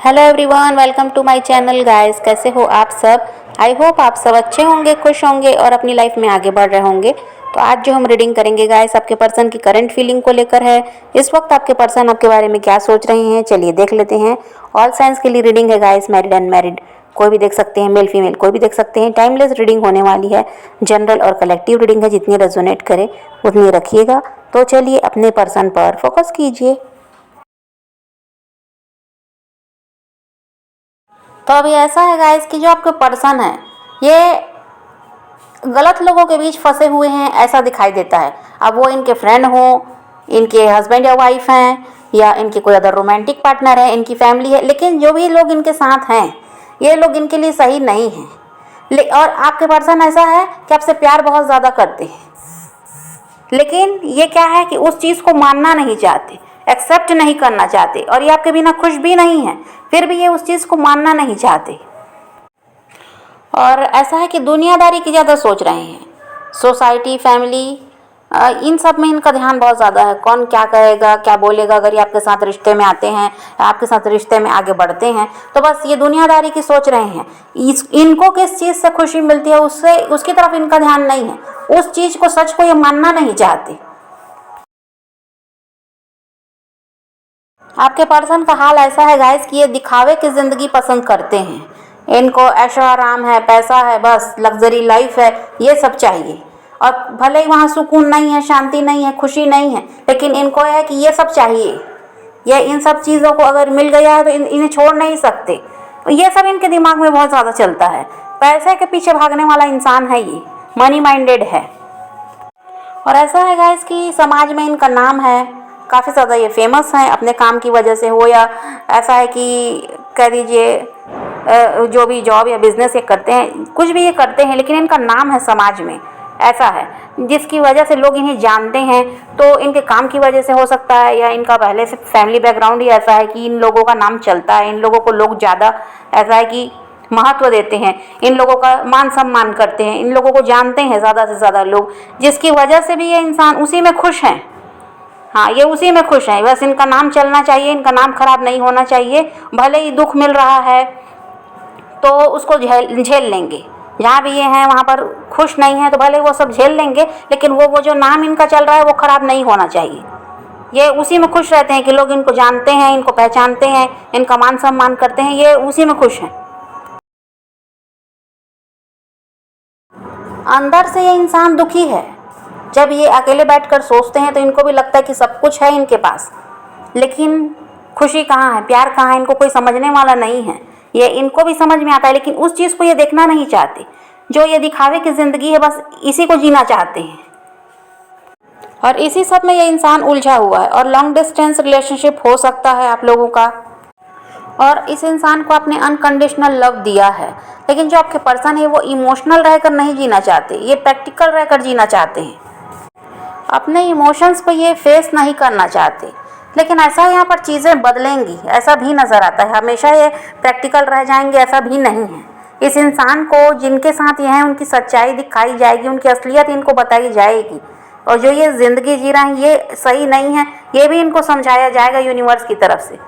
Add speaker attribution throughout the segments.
Speaker 1: Hello everyone, welcome to my channel guys. कैसे हो आप सब? आई होप आप सब अच्छे होंगे, खुश होंगे और अपनी लाइफ में आगे बढ़ रहे होंगे। तो आज जो हम रीडिंग करेंगे गाइस, आपके पर्सन की करंट फीलिंग को लेकर है। इस वक्त आपके पर्सन आपके बारे में क्या सोच रहे हैं, चलिए देख लेते हैं। ऑल साइंस के लिए रीडिंग है गाइस, मैरिड अनमैरिड कोई भी देख सकते हैं, मेल फीमेल कोई भी देख सकते हैं। टाइमलेस रीडिंग होने वाली है, जनरल और कलेक्टिव रीडिंग है, जितनी रेजोनेट करे उतनी रखिएगा। तो चलिए अपने पर्सन पर फोकस कीजिए। तो अभी ऐसा है गाइस कि जो आपके पर्सन है ये गलत लोगों के बीच फंसे हुए हैं, ऐसा दिखाई देता है। अब वो इनके फ्रेंड हो, इनके हस्बैंड या वाइफ हैं, या इनके कोई अदर रोमांटिक पार्टनर है, इनकी फैमिली है, लेकिन जो भी लोग इनके साथ हैं ये लोग इनके लिए सही नहीं हैं। और आपके पर्सन ऐसा है कि आपसे प्यार बहुत ज़्यादा करते हैं, लेकिन ये क्या है कि उस चीज़ को मानना नहीं चाहते, एक्सेप्ट नहीं करना चाहते, और ये आपके बिना खुश भी नहीं है, फिर भी ये उस चीज़ को मानना नहीं चाहते। और ऐसा है कि दुनियादारी की ज़्यादा सोच रहे हैं। सोसाइटी, फैमिली, इन सब में इनका ध्यान बहुत ज़्यादा है। कौन क्या कहेगा, क्या बोलेगा अगर ये आपके साथ रिश्ते में आते हैं, आपके साथ रिश्ते में आगे बढ़ते हैं, तो बस ये दुनियादारी की सोच रहे हैं। इनको किस चीज़ से खुशी मिलती है उससे उसकी तरफ इनका ध्यान नहीं है। उस चीज़ को, सच को ये मानना नहीं चाहते। आपके पर्सन का हाल ऐसा है गाइस कि ये दिखावे की ज़िंदगी पसंद करते हैं। इनको ऐशो आराम है, पैसा है, बस लग्जरी लाइफ है, ये सब चाहिए। और भले ही वहाँ सुकून नहीं है, शांति नहीं है, खुशी नहीं है, लेकिन इनको है कि ये सब चाहिए। ये इन सब चीज़ों को अगर मिल गया है तो इन्हें छोड़ नहीं सकते। तो ये सब इनके दिमाग में बहुत ज़्यादा चलता है। पैसे के पीछे भागने वाला इंसान है ये, मनी माइंडेड है। और ऐसा है गाइस कि समाज में इनका नाम है, काफ़ी ज़्यादा ये फेमस हैं अपने काम की वजह से हो, या ऐसा है कि कह दीजिए जो भी जॉब या बिजनेस ये करते हैं, कुछ भी ये करते हैं, लेकिन इनका नाम है समाज में, ऐसा है जिसकी वजह से लोग इन्हें जानते हैं। तो इनके काम की वजह से हो सकता है, या इनका पहले से फैमिली बैकग्राउंड ही ऐसा है कि इन लोगों का नाम चलता है, इन लोगों को लोग ज़्यादा ऐसा है कि महत्व देते हैं, इन लोगों का मान सम्मान करते हैं, इन लोगों को जानते हैं ज़्यादा से ज़्यादा लोग, जिसकी वजह से भी ये इंसान उसी में खुश हैं। हाँ, ये उसी में खुश हैं, बस इनका नाम चलना चाहिए, इनका नाम खराब नहीं होना चाहिए। भले ही दुख मिल रहा है तो उसको झेल लेंगे। जहाँ भी ये हैं वहाँ पर खुश नहीं है तो भले वो सब झेल लेंगे, लेकिन वो जो नाम इनका चल रहा है वो खराब नहीं होना चाहिए। ये उसी में खुश रहते हैं कि लोग इनको जानते हैं, इनको पहचानते हैं, इनका मान सम्मान करते हैं, ये उसी में खुश हैं। अंदर से ये इंसान दुखी है। जब ये अकेले बैठकर सोचते हैं तो इनको भी लगता है कि सब कुछ है इनके पास, लेकिन खुशी कहाँ है, प्यार कहाँ है, इनको कोई समझने वाला नहीं है। ये इनको भी समझ में आता है, लेकिन उस चीज़ को ये देखना नहीं चाहते। जो ये दिखावे की ज़िंदगी है, बस इसी को जीना चाहते हैं। और इसी सब में ये इंसान उलझा हुआ है। और लॉन्ग डिस्टेंस रिलेशनशिप हो सकता है आप लोगों का, और इस इंसान को आपने अनकंडीशनल लव दिया है, लेकिन जो आपके पर्सन है वो इमोशनल रहकर नहीं जीना चाहते, ये प्रैक्टिकल रहकर जीना चाहते हैं। अपने इमोशंस को ये फेस नहीं करना चाहते, लेकिन ऐसा यहाँ पर चीज़ें बदलेंगी ऐसा भी नज़र आता है। हमेशा ये प्रैक्टिकल रह जाएंगे ऐसा भी नहीं है। इस इंसान को जिनके साथ ये हैं उनकी सच्चाई दिखाई जाएगी, उनकी असलियत इनको बताई जाएगी, और जो ये ज़िंदगी जी रहे हैं ये सही नहीं है, ये भी इनको समझाया जाएगा यूनिवर्स की तरफ से।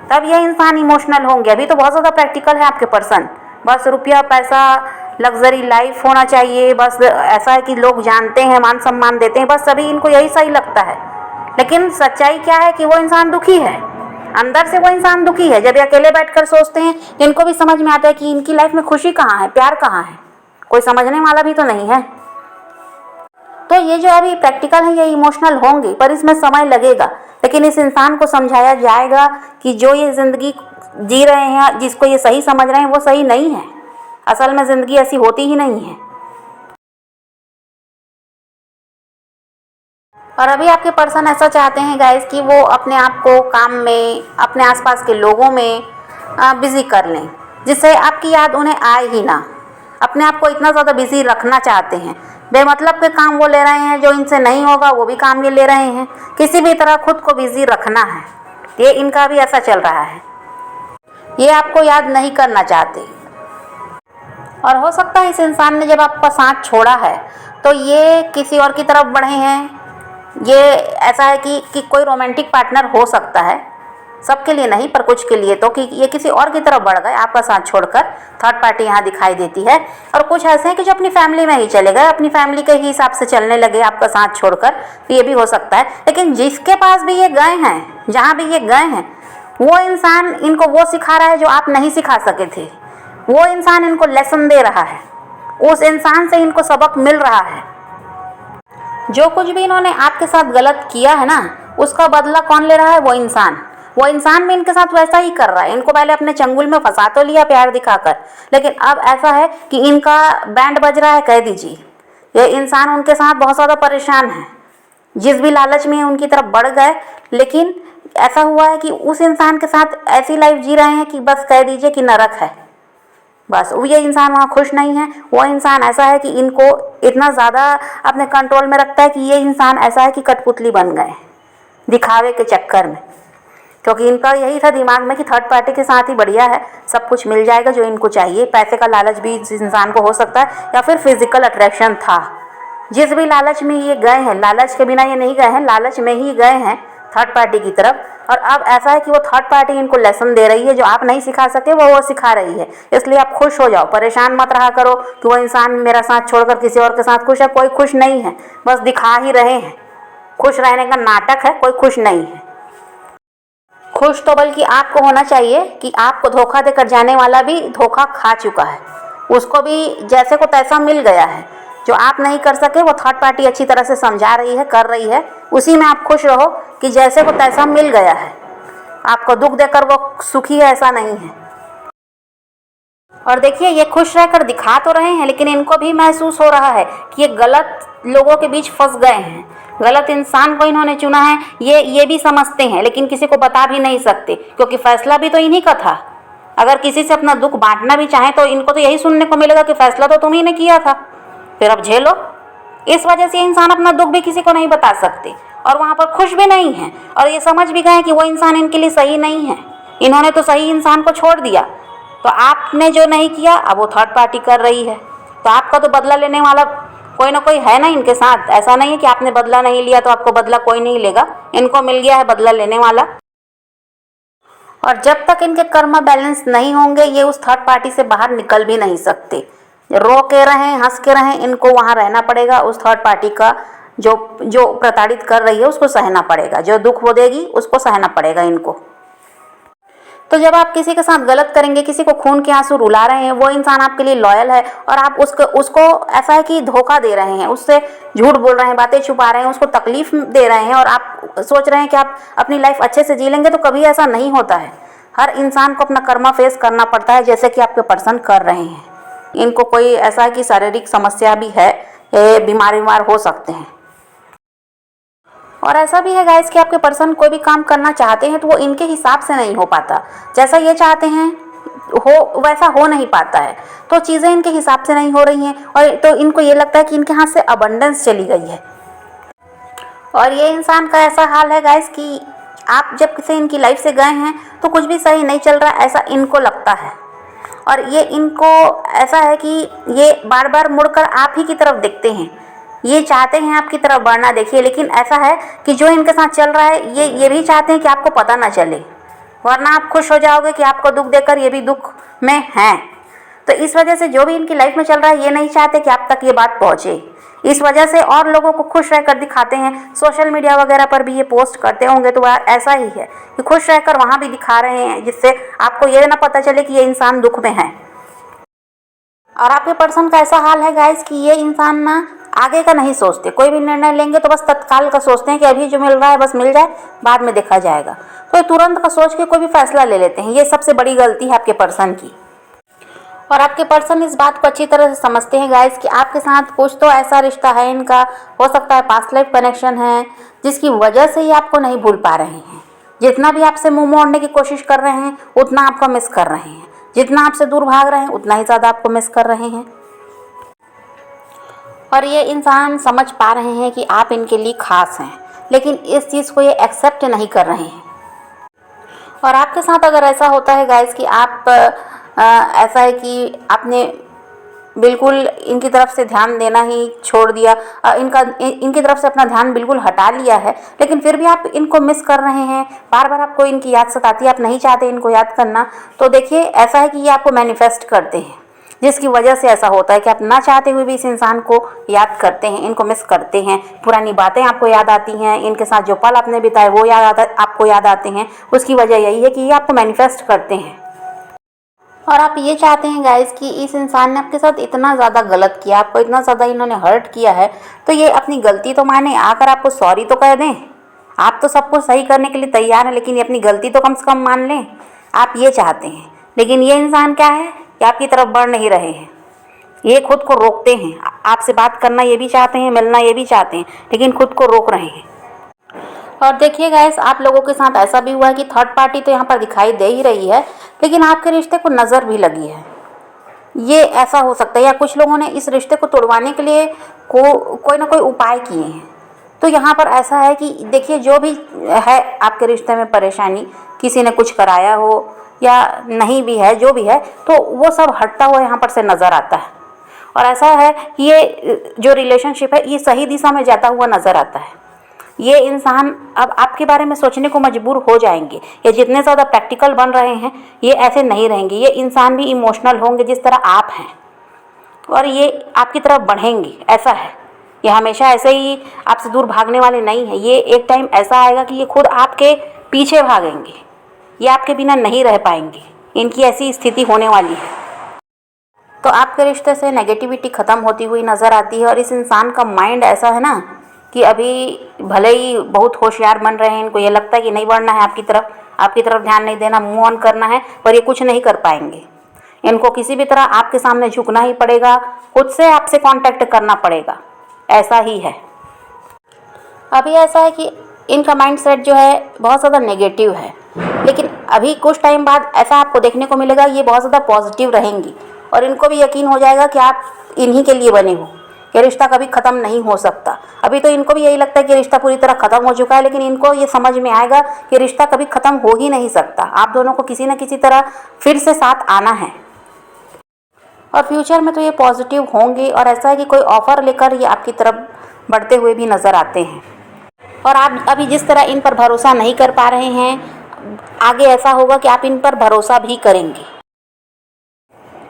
Speaker 1: तब ये इंसान इमोशनल होंगे। अभी तो बहुत ज़्यादा प्रैक्टिकल है आपके पर्सन, बस रुपया पैसा लग्जरी लाइफ होना चाहिए, बस ऐसा है कि लोग जानते हैं, मान सम्मान देते हैं, बस सभी इनको यही सही लगता है। लेकिन सच्चाई क्या है कि वो इंसान दुखी है, अंदर से वो इंसान दुखी है। जब ये अकेले बैठकर सोचते हैं तो इनको भी समझ में आता है कि इनकी लाइफ में खुशी कहाँ है, प्यार कहाँ है, कोई समझने वाला भी तो नहीं है। तो ये जो अभी प्रैक्टिकल है ये इमोशनल होंगे, पर इसमें समय लगेगा। लेकिन इस इंसान को समझाया जाएगा कि जो ये ज़िंदगी जी रहे हैं, जिसको ये सही समझ रहे हैं, वो सही नहीं है। असल में ज़िंदगी ऐसी होती ही नहीं है। और अभी आपके पर्सन ऐसा चाहते हैं गाइस कि वो अपने आप को काम में, अपने आसपास के लोगों में बिज़ी कर लें, जिससे आपकी याद उन्हें आए ही ना। अपने आप को इतना ज़्यादा बिज़ी रखना चाहते हैं, बेमतलब के काम वो ले रहे हैं, जो इनसे नहीं होगा वो भी काम ये ले रहे हैं। किसी भी तरह खुद को बिज़ी रखना है, ये इनका भी ऐसा चल रहा है। ये आपको याद नहीं करना चाहते। और हो सकता है इस इंसान ने जब आपका साथ छोड़ा है तो ये किसी और की तरफ बढ़े हैं। ये ऐसा है कि कोई रोमांटिक पार्टनर हो सकता है, सबके लिए नहीं पर कुछ के लिए, तो कि ये किसी और की तरफ बढ़ गए आपका साथ छोड़कर, थर्ड पार्टी यहाँ दिखाई देती है। और कुछ ऐसे हैं कि जो अपनी फैमिली में ही चले गए, अपनी फैमिली के ही हिसाब से चलने लगे आपका साथ छोड़कर, तो ये भी हो सकता है। लेकिन जिसके पास भी ये गए हैं, जहाँ भी ये गए हैं, वो इंसान इनको वो सिखा रहा है जो आप नहीं सिखा सके थे। वो इंसान इनको लेसन दे रहा है, उस इंसान से इनको सबक मिल रहा है। जो कुछ भी इन्होंने आपके साथ गलत किया है ना, उसका बदला कौन ले रहा है? वो इंसान। वो इंसान भी इनके साथ वैसा ही कर रहा है। इनको पहले अपने चंगुल में फंसा तो लिया प्यार दिखाकर, लेकिन अब ऐसा है कि इनका बैंड बज रहा है, कह दीजिए। ये इंसान उनके साथ बहुत ज़्यादा परेशान है, जिस भी लालच में उनकी तरफ बढ़ गए। लेकिन ऐसा हुआ है कि उस इंसान के साथ ऐसी लाइफ जी रहे हैं कि बस कह दीजिए कि नरक है। बस ये इंसान वहाँ खुश नहीं है। वो इंसान ऐसा है कि इनको इतना ज़्यादा अपने कंट्रोल में रखता है कि ये इंसान ऐसा है कि कठपुतली बन गए दिखावे के चक्कर में। क्योंकि इनका यही था दिमाग में कि थर्ड पार्टी के साथ ही बढ़िया है, सब कुछ मिल जाएगा जो इनको चाहिए। पैसे का लालच भी इस इंसान को हो सकता है, या फिर फिजिकल अट्रैक्शन था। जिस भी लालच में ये गए हैं, लालच के बिना ये नहीं गए हैं, लालच में ही गए हैं थर्ड पार्टी की तरफ। और अब ऐसा है कि वो थर्ड पार्टी इनको लेसन दे रही है, जो आप नहीं सिखा सके वो सिखा रही है। इसलिए आप खुश हो जाओ, परेशान मत रहा करो कि वो इंसान मेरा साथ छोड़कर किसी और के साथ खुश है। कोई खुश नहीं है, बस दिखा ही रहे हैं। खुश रहने का नाटक है, कोई खुश नहीं है। खुश तो बल्कि आपको होना चाहिए कि आपको धोखा देकर जाने वाला भी धोखा खा चुका है, उसको भी जैसे को तैसा मिल गया है। जो आप नहीं कर सके वो थर्ड पार्टी अच्छी तरह से समझा रही है, कर रही है। उसी में आप खुश रहो कि जैसे को तैसा मिल गया है। आपको दुख देकर वो सुखी है, ऐसा नहीं है। और देखिए, ये खुश रहकर दिखा तो रहे हैं, लेकिन इनको भी महसूस हो रहा है कि ये गलत लोगों के बीच फंस गए हैं, गलत इंसान को इन्होंने चुना है। ये भी समझते हैं, लेकिन किसी को बता भी नहीं सकते, क्योंकि फैसला भी तो इन्हीं का था। अगर किसी से अपना दुख बांटना भी चाहें तो इनको तो यही सुनने को मिलेगा कि फैसला तो तुम ही ने किया था, फिर अब झेलो। इस वजह से इंसान अपना दुख भी किसी को नहीं बता सकते, और वहाँ पर खुश भी नहीं है। और ये समझ भी गए कि वो इंसान इनके लिए सही नहीं है। इन्होंने तो सही इंसान को छोड़ दिया, तो आपने जो नहीं किया अब वो थर्ड पार्टी कर रही है। तो आपका तो बदला लेने वाला कोई ना कोई है ना इनके साथ। ऐसा नहीं है कि आपने बदला नहीं लिया तो आपको बदला कोई नहीं लेगा। इनको मिल गया है बदला लेने वाला। और जब तक इनके कर्म बैलेंस नहीं होंगे, ये उस थर्ड पार्टी से बाहर निकल भी नहीं सकते। रो के रहें, हंस के रहें, इनको वहाँ रहना पड़ेगा। उस थर्ड पार्टी का जो प्रताड़ित कर रही है उसको सहना पड़ेगा, जो दुख वो देगी उसको सहना पड़ेगा इनको। तो जब आप किसी के साथ गलत करेंगे, किसी को खून के आंसू रुला रहे हैं, वो इंसान आपके लिए लॉयल है, और आप उसको ऐसा है कि धोखा दे रहे हैं, उससे झूठ बोल रहे हैं, बातें छुपा रहे हैं, उसको तकलीफ दे रहे हैं, और आप सोच रहे हैं कि आप अपनी लाइफ अच्छे से जी लेंगे, तो कभी ऐसा नहीं होता है। हर इंसान को अपना कर्मा फेस करना पड़ता है, जैसे कि आपके पर्सन कर रहे हैं। इनको कोई ऐसा है कि शारीरिक समस्या भी है, बीमार हो सकते हैं। और ऐसा भी है गाइस कि आपके पर्सन कोई भी काम करना चाहते हैं तो वो इनके हिसाब से नहीं हो पाता, जैसा ये चाहते हैं हो वैसा हो नहीं पाता है। तो चीज़ें इनके हिसाब से नहीं हो रही हैं, और तो इनको ये लगता है कि इनके हाथ से अबंडेंस चली गई है। और ये इंसान का ऐसा हाल है गाइस कि आप जब किसी इनकी लाइफ से गए हैं तो कुछ भी सही नहीं चल रहा, ऐसा इनको लगता है। और ये इनको ऐसा है कि ये बार बार मुड़कर आप ही की तरफ देखते हैं, ये चाहते हैं आपकी तरफ बढ़ना। देखिए, लेकिन ऐसा है कि जो इनके साथ चल रहा है, ये भी चाहते हैं कि आपको पता ना चले, वरना आप खुश हो जाओगे कि आपको दुख देकर ये भी दुख में हैं। तो इस वजह से जो भी इनकी लाइफ में चल रहा है, ये नहीं चाहते कि आप तक ये बात पहुँचे। इस वजह से और लोगों को खुश रहकर दिखाते हैं। सोशल मीडिया वगैरह पर भी ये पोस्ट करते होंगे तो वह ऐसा ही है कि खुश रहकर वहाँ भी दिखा रहे हैं, जिससे आपको ये ना पता चले कि ये इंसान दुख में है। और आपके पर्सन का ऐसा हाल है गाइस कि ये इंसान ना आगे का नहीं सोचते। कोई भी निर्णय लेंगे तो बस तत्काल का सोचते हैं कि अभी जो मिल रहा है बस मिल जाए, बाद में देखा जाएगा। तो ये तुरंत का सोच के कोई भी फैसला ले लेते हैं। ये सबसे बड़ी गलती है आपके पर्सन की। और आपके पर्सन इस बात को अच्छी तरह से समझते हैं गाइस कि आपके साथ कुछ तो ऐसा रिश्ता है इनका, हो सकता है पास्ट लाइफ कनेक्शन है, जिसकी वजह से ये आपको नहीं भूल पा रहे हैं। जितना भी आपसे मुंह मोड़ने की कोशिश कर रहे हैं, उतना आपको मिस कर रहे हैं। जितना आपसे दूर भाग रहे हैं, उतना ही ज़्यादा आपको मिस कर रहे हैं। और ये इंसान समझ पा रहे हैं कि आप इनके लिए खास हैं, लेकिन इस चीज़ को ये एक्सेप्ट नहीं कर रहे हैं। और आपके साथ अगर ऐसा होता है गाइस कि आप ऐसा है कि आपने बिल्कुल इनकी तरफ से ध्यान देना ही छोड़ दिया, इनकी तरफ से अपना ध्यान बिल्कुल हटा लिया है, लेकिन फिर भी आप इनको मिस कर रहे हैं, बार बार आपको इनकी याद सताती है, आप नहीं चाहते इनको याद करना, तो देखिए ऐसा है कि ये आपको मैनिफेस्ट करते हैं, जिसकी वजह से ऐसा होता है कि आप ना चाहते हुए भी इस इंसान को याद करते हैं, इनको मिस करते हैं, पुरानी बातें आपको याद आती हैं, इनके साथ जो पल आपने बिताए वो आपको याद आते हैं। उसकी वजह यही है कि ये आपको मैनिफेस्ट करते हैं और आप ये चाहते हैं गाइस कि इस इंसान ने आपके साथ इतना ज़्यादा गलत किया, आपको इतना ज़्यादा इन्होंने हर्ट किया है, तो ये अपनी गलती तो माने, आकर आपको सॉरी तो कह दें। आप तो सब कुछ सही करने के लिए तैयार हैं, लेकिन ये अपनी गलती तो कम से कम मान लें, आप ये चाहते हैं। लेकिन ये इंसान क्या है कि आपकी तरफ बढ़ नहीं रहे हैं, ये खुद को रोकते हैं, आपसे बात करना ये भी चाहते हैं, मिलना ये भी चाहते हैं, लेकिन खुद को रोक रहे हैं। और देखिए गाइस, आप लोगों के साथ ऐसा भी हुआ है कि थर्ड पार्टी तो यहाँ पर दिखाई दे ही रही है, लेकिन आपके रिश्ते को नज़र भी लगी है। ये ऐसा हो सकता है, या कुछ लोगों ने इस रिश्ते को तोड़वाने के लिए कोई ना कोई उपाय किए हैं। तो यहाँ पर ऐसा है कि देखिए, जो भी है आपके रिश्ते में परेशानी, किसी ने कुछ कराया हो या नहीं भी है, जो भी है, तो वो सब हटता हुआ यहाँ पर से नज़र आता है। और ऐसा है कि ये जो रिलेशनशिप है ये सही दिशा में जाता हुआ नज़र आता है। ये इंसान अब आपके बारे में सोचने को मजबूर हो जाएंगे, ये जितने ज़्यादा प्रैक्टिकल बन रहे हैं ये ऐसे नहीं रहेंगे। ये इंसान भी इमोशनल होंगे जिस तरह आप हैं, और ये आपकी तरफ बढ़ेंगे। ऐसा है, ये हमेशा ऐसे ही आपसे दूर भागने वाले नहीं हैं। ये एक टाइम ऐसा आएगा कि ये खुद आपके पीछे भागेंगे, ये आपके बिना नहीं रह पाएंगे, इनकी ऐसी स्थिति होने वाली है। तो आपके रिश्ते से नेगेटिविटी ख़त्म होती हुई नज़र आती है। और इस इंसान का माइंड ऐसा है ना कि अभी भले ही बहुत होशियार बन रहे हैं, इनको ये लगता है कि नहीं बढ़ना है आपकी तरफ ध्यान नहीं देना, मूव ऑन करना है, पर ये कुछ नहीं कर पाएंगे। इनको किसी भी तरह आपके सामने झुकना ही पड़ेगा, खुद से आपसे कांटेक्ट करना पड़ेगा, ऐसा ही है। अभी ऐसा है कि इनका माइंडसेट जो है बहुत ज़्यादा नेगेटिव है, लेकिन अभी कुछ टाइम बाद ऐसा आपको देखने को मिलेगा, ये बहुत ज़्यादा पॉजिटिव रहेंगी और इनको भी यकीन हो जाएगा कि आप इन्हीं के लिए बने हो, ये रिश्ता कभी ख़त्म नहीं हो सकता। अभी तो इनको भी यही लगता है कि रिश्ता पूरी तरह ख़त्म हो चुका है, लेकिन इनको ये समझ में आएगा कि रिश्ता कभी ख़त्म हो ही नहीं सकता। आप दोनों को किसी न किसी तरह फिर से साथ आना है, और फ्यूचर में तो ये पॉजिटिव होंगे। और ऐसा है कि कोई ऑफ़र लेकर ये आपकी तरफ बढ़ते हुए भी नज़र आते हैं। और आप अभी जिस तरह इन पर भरोसा नहीं कर पा रहे हैं, आगे ऐसा होगा कि आप इन पर भरोसा भी करेंगे।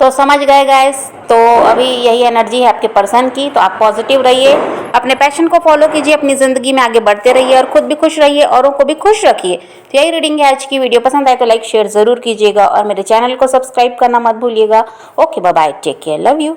Speaker 1: तो समझ गए गाइस, तो अभी यही एनर्जी है आपके पर्सन की। तो आप पॉजिटिव रहिए, अपने पैशन को फॉलो कीजिए, अपनी ज़िंदगी में आगे बढ़ते रहिए और खुद भी खुश रहिए, औरों को भी खुश रखिए। तो यही रीडिंग है आज की। वीडियो पसंद आए तो लाइक शेयर ज़रूर कीजिएगा और मेरे चैनल को सब्सक्राइब करना मत भूलिएगा। Okay, bye bye, take care, love you.